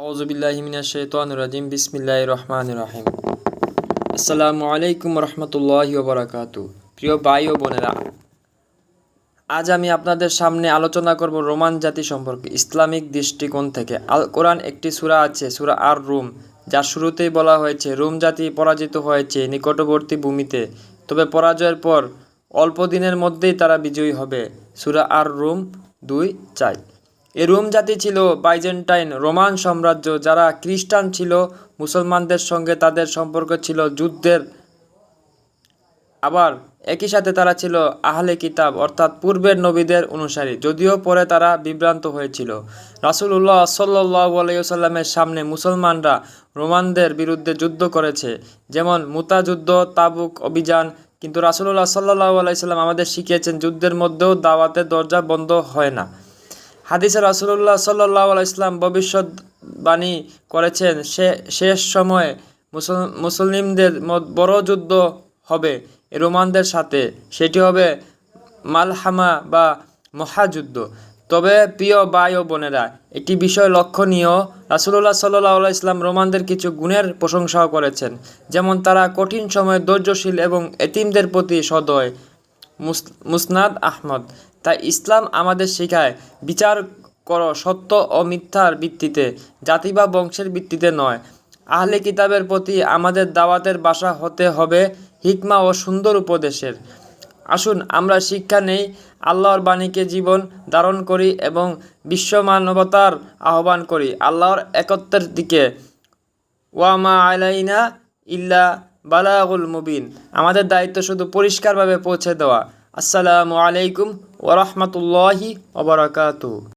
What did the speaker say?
আউযুবিল্লাহি মিনাশ শাইতানির রাজিম বিসমিল্লাহির রহমানির রহিম। আসসালামু আলাইকুম রহমতুল্লাহি ওয়া বারাকাতুহু। প্রিয় ভাই ও বোনেরা, আজ আমি আপনাদের সামনে আলোচনা করব রোমান জাতি সম্পর্কে ইসলামিক দৃষ্টিকোণ থেকে। আল কোরআন একটি সূরা আছে, সূরা আর রুম, যার শুরুতেই বলা হয়েছে রোম জাতি পরাজিত হয়েছে নিকটবর্তী ভূমিতে, তবে পরাজয়ের পর অল্প দিনের মধ্যেই তারা বিজয়ী হবে। সূরা আর রুম 2:4। এই রোম জাতি ছিল বাইজেন্টাইন রোমান সাম্রাজ্য, যারা খ্রিস্টান ছিল। মুসলমানদের সঙ্গে তাদের সম্পর্ক ছিল যুদ্ধের, আবার একই সাথে তারা ছিল আহলে কিতাব অর্থাৎ পূর্বের নবীদের অনুসারী, যদিও পরে তারা বিভ্রান্ত হয়েছিল। রাসূলুল্লাহ সাল্লাল্লাহু আলাইহি ওয়াসাল্লামের সামনে মুসলমানরা রোমানদের বিরুদ্ধে যুদ্ধ করেছে, যেমন মুতা যুদ্ধ, তাবুক অভিযান। কিন্তু রাসূলুল্লাহ সাল্লাল্লাহু আলাইহি ওয়াসাল্লাম আমাদের শিখিয়েছেন যুদ্ধের মধ্যেও দাওয়াতের দরজা বন্ধ হয় না। হাদিসে রাসূলুল্লাহ সাল্লাল্লাহু আলাইহি ওয়াসাল্লাম ভবিষ্যদ্বাণী করেছেন শেষ সময়ে মুসলিমদের বড় যুদ্ধ হবে রোমানদের সাথে, সেটি হবে মালহামা বা মহাযুদ্ধ। তবে প্রিয় ভাই ও বোনেরা, একটি বিষয় লক্ষণীয়, রাসূলুল্লাহ সাল্লাল্লাহু আলাইহি ওয়াসাল্লাম রোমানদের কিছু গুণের প্রশংসাও করেছেন, যেমন তারা কঠিন সময়ে ধৈর্যশীল এবং এতিমদের প্রতি সদয়। মুসনাদ আহমদ। তাই ইসলাম আমাদের শেখায় বিচার করো সত্য ও মিথ্যার ভিত্তিতে, জাতি বা বংশের ভিত্তিতে নয়। আহলে কিতাবের প্রতি আমাদের দাওয়াতের ভাষা হতে হবে হিকমা ও সুন্দর উপদেশের। আসুন আমরা শিক্ষা নেই, আল্লাহর বাণীকে জীবন ধারণ করি এবং বিশ্ব মানবতার আহ্বান করি আল্লাহর একত্বের দিকে। ওয়া মা আলাইনা ইল্লা বালাগুল মুবিন। আমাদের দায়িত্ব শুধু পরিষ্কারভাবে পৌঁছে দেওয়া। আসসালামু আলাইকুম ওয়া রাহমাতুল্লাহি ওয়া বারাকাতুহু।